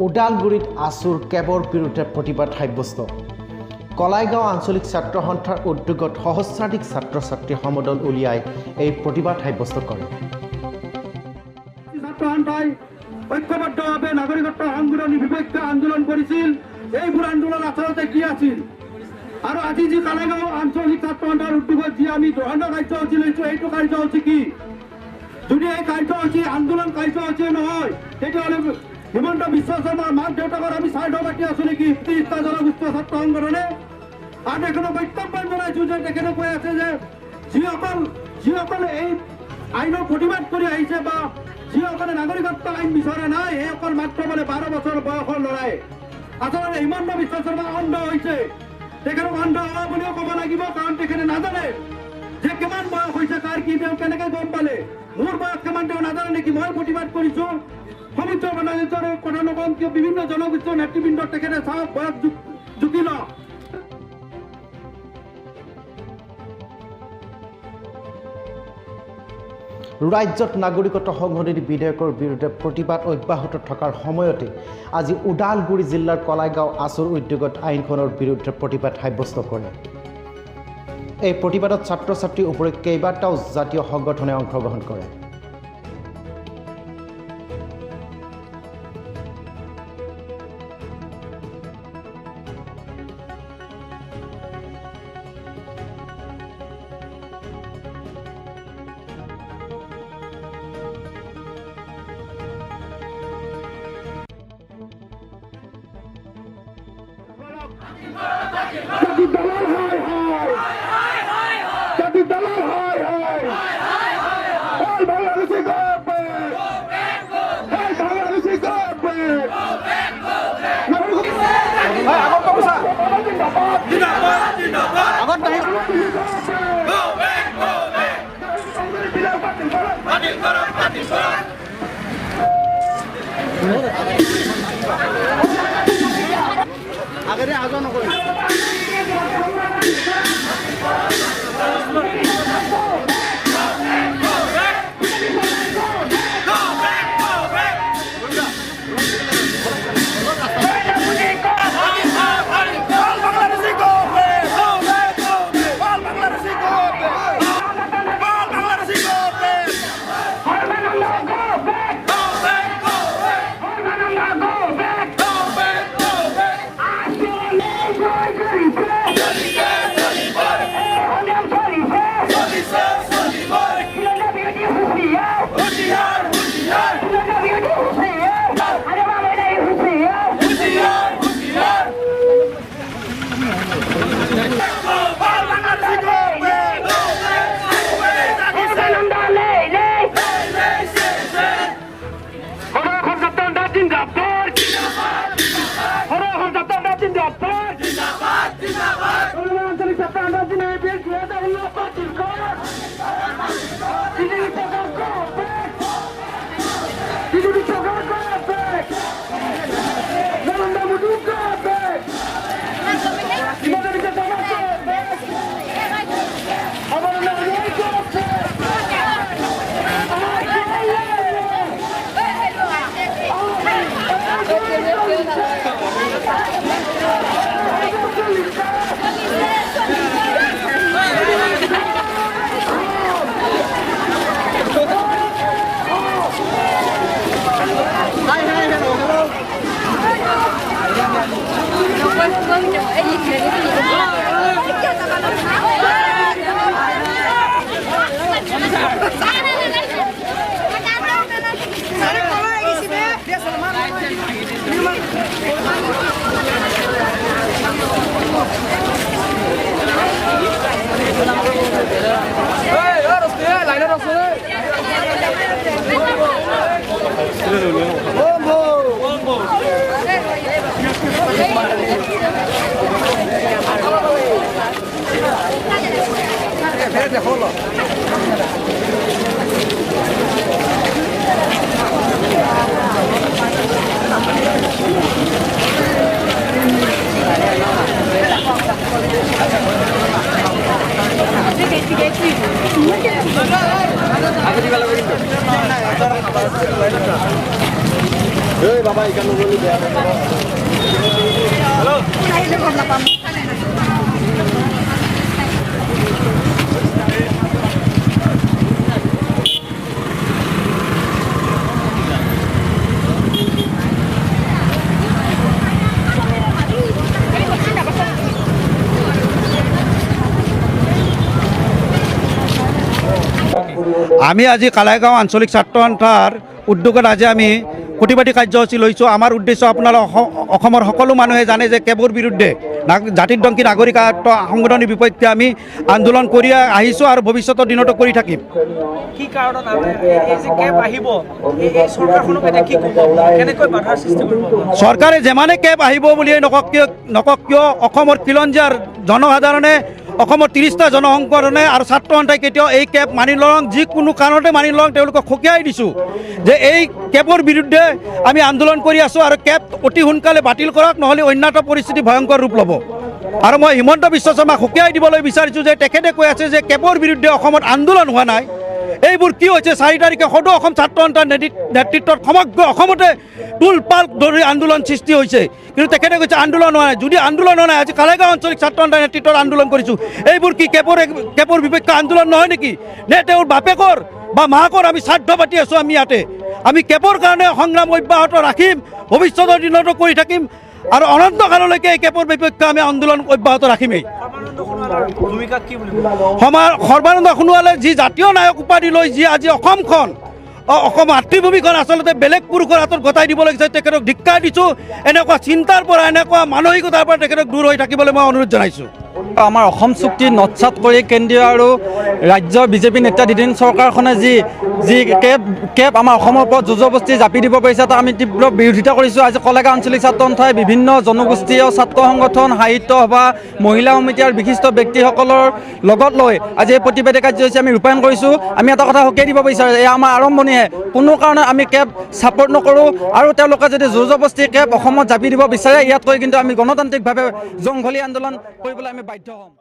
ওদালগুৰিত আসুৰ কেবৰ বিৰুদ্ধে প্ৰতিবাদ সাব্যস্ত কলাইগাঁও আঞ্চলিক ছাত্ৰ সন্থাৰ উদ্যোগত সহস্ৰাধিক ছাত্ৰ ছাত্ৰী সমদল উলিয়াই এই প্ৰতিবাদ সাব্যস্ত কৰে ছাত্ৰ সন্থাই ঐক্যবদ্ধভাৱে নাগৰিকত্ব সংশোধনী বিপক্ষে আন্দোলন কৰিছিল এইবোৰ আন্দোলন আচলতে কি আছিল আৰু আজি যি কলাইগাঁও আঞ্চলিক ছাত্ৰ সন্থাৰ উদ্যোগত যি আমি ধৰণৰ কাৰ্যসূচী লৈছোঁ এইটো কাৰ্যসূচী কি যদি এই কাৰ্যসূচী আন্দোলন কাৰ্যসূচী নহয় তেতিয়াহ'লে হিমন্ত বিশ্ব শৰ্মাৰ মাক দেউতাকৰ আমি স্বাৰ্থ পাতি আছো নেকি তিনিটা জনগোষ্ঠীয় ছাত্ৰ সংগঠনে আৰু এখনো প্ৰত্যাহ্বান জনাইছো যে তেখেতে কৈ আছে যে যিসকলে এই আইনৰ প্ৰতিবাদ কৰি আহিছে বা যিসকলে নাগৰিকত্ব আইন বিচৰা নাই সেইসকল মাত্ৰ বোলে 12 বছৰ বয়সৰ ল'ৰাই আচলতে হিমন্ত বিশ্ব শৰ্মা অন্ধ হৈছে তেখেতক অন্ধ হোৱা বুলিও ক'ব লাগিব কাৰণ তেখেতে নাজানে যে কিমান বয়স হৈছে কাৰ কি তেওঁ কেনেকৈ গম পালে মোৰ বয়স কিমান তেওঁ নাজানে নেকি মই প্ৰতিবাদ কৰিছো সমুদ্ৰ বনাঞ্চলৰ কথা নকম কিয় বিভিন্ন জনগোষ্ঠীয় নেতৃবৃন্দৰ তেখেতে চাওক বয়স জুকি লওক ৰাজ্যত নাগৰিকত্ব সংশোধনী বিধেয়কৰ বিৰুদ্ধে প্ৰতিবাদ অব্যাহত থকাৰ সময়তে আজি ওদালগুৰি জিলাৰ কলাইগাঁও আসুৰ উদ্যোগত আইনখনৰ বিৰুদ্ধে প্ৰতিবাদ সাব্যস্ত কৰে এই প্ৰতিবাদত ছাত্ৰ ছাত্ৰীৰ উপৰি কেইবাটাও জাতীয় সংগঠনে অংশগ্ৰহণ কৰে আগেৰে আজ নকৰি Aku juga lagi itu. আমি আজি কালাইগাঁও আঞ্চলিক ছাত্ৰ সন্থাৰ উদ্যোগত আজি আমি প্ৰতিবাদী কাৰ্যসূচী লৈছোঁ। আমাৰ উদ্দেশ্য আপোনালোক অসমৰ সকলো মানুহে জানে যে কেবৰ বিৰুদ্ধে জাতিদংশী নাগৰিকত্ব সংশোধনীৰ বিপক্ষে আমি আন্দোলন কৰি আহিছোঁ আৰু ভৱিষ্যতৰ দিনতো কৰি থাকিম। কি কাৰণত এই যে কেব আহিব এই চৰকাৰখনক এতিয়া কি ক'ব, কেনেকৈ বাধাৰ সৃষ্টি কৰিব? চৰকাৰে যিমানে কেব আহিব বুলিয়ে নকওক কিয় অসমৰ খিলঞ্জীয়াৰ জনসাধাৰণে অসমৰ 30টা জনসংগঠনে আৰু ছাত্ৰ সন্থাই কেতিয়াও এই কেব মানি নলওঁ, যিকোনো কাৰণতে মানি নলওঁ। তেওঁলোকক সকীয়াই দিছোঁ যে এই কেবৰ বিৰুদ্ধে আমি আন্দোলন কৰি আছোঁ আৰু কেব অতি সোনকালে বাতিল কৰক, নহ'লে অন্যান্য পৰিস্থিতি ভয়ংকৰ ৰূপ ল'ব। আৰু মই হিমন্ত বিশ্ব শৰ্মাক সকীয়াই দিবলৈ বিচাৰিছোঁ যে তেখেতে কৈ আছে যে কেবৰ বিৰুদ্ধে অসমত আন্দোলন হোৱা নাই। এইবোৰ কি হৈছে? 4 তাৰিখে সদৌ অসম ছাত্ৰ সন্থাৰ নেতৃত্বত সমগ্ৰ অসমতে টোলপাল ধৰি আন্দোলন সৃষ্টি হৈছে, কিন্তু তেখেতে কৈছে আন্দোলন হোৱা নাই। যদি আন্দোলন হোৱা নাই, আজি কালাইগাঁও আঞ্চলিক ছাত্ৰ সন্থাৰ নেতৃত্বত আন্দোলন কৰিছোঁ, এইবোৰ কি কেবৰ বিপক্ষে আন্দোলন নহয় নেকি? নে তেওঁৰ বাপেকৰ বা মাকৰ আমি শ্ৰাদ্ধ পাতি আছোঁ? আমি ইয়াতে আমি কেবৰ কাৰণে সংগ্ৰাম অব্যাহত ৰাখিম, ভৱিষ্যতৰ দিনতো কৰি থাকিম আৰু অনন্তকাললৈকে এই কেবৰ বিপক্ষে আমি আন্দোলন অব্যাহত ৰাখিমেই। ভূমিকা কি বুলি সৰ্বানন্দ সোণোৱালে যি জাতীয় নায়ক উপাধি লৈ যি আজি অসম মাতৃভূমিখন আচলতে বেলেগ পুৰুষৰ হাতত গতাই দিব লাগিছে, তেখেতক ধিক্কাৰ দিছোঁ। এনেকুৱা চিন্তাৰ পৰা, এনেকুৱা মানসিকতাৰ পৰা তেখেতক দূৰ হৈ থাকিবলৈ মই অনুৰোধ জনাইছোঁ। আমাৰ অসম চুক্তি নৎসাত কৰি কেন্দ্ৰীয় আৰু ৰাজ্যৰ বিজেপি নেতৃত্বাধীন চৰকাৰখনে যি কেব আমাৰ অসমৰ ওপৰত জোৰজবস্তি জাপি দিব পাৰিছে, তাক আমি তীব্ৰ বিৰোধিতা কৰিছোঁ। আজি কলাইগাঁও আঞ্চলিক ছাত্ৰ সন্থাই বিভিন্ন জনগোষ্ঠীয় ছাত্ৰ সংগঠন, সাহিত্য সভা, মহিলা সমিতি আৰু বিশিষ্ট ব্যক্তিসকলৰ লগত লৈ আজি এই প্ৰতিবাদী কাৰ্যসূচী আমি ৰূপায়ণ কৰিছোঁ। আমি এটা কথা সকীয়াই দিব বিচাৰোঁ, এয়া আমাৰ আৰম্ভণিহে, কোনো কাৰণে আমি কেব ছাপোৰ্ট নকৰোঁ। আৰু তেওঁলোকে যদি জোৰজবস্তি কেব অসমত জাপি দিব বিচাৰে, ইয়াতকৈ কিন্তু আমি গণতান্ত্ৰিকভাৱে জংঘলী আন্দোলন কৰিবলৈ আমি বাধ্য হ'ম।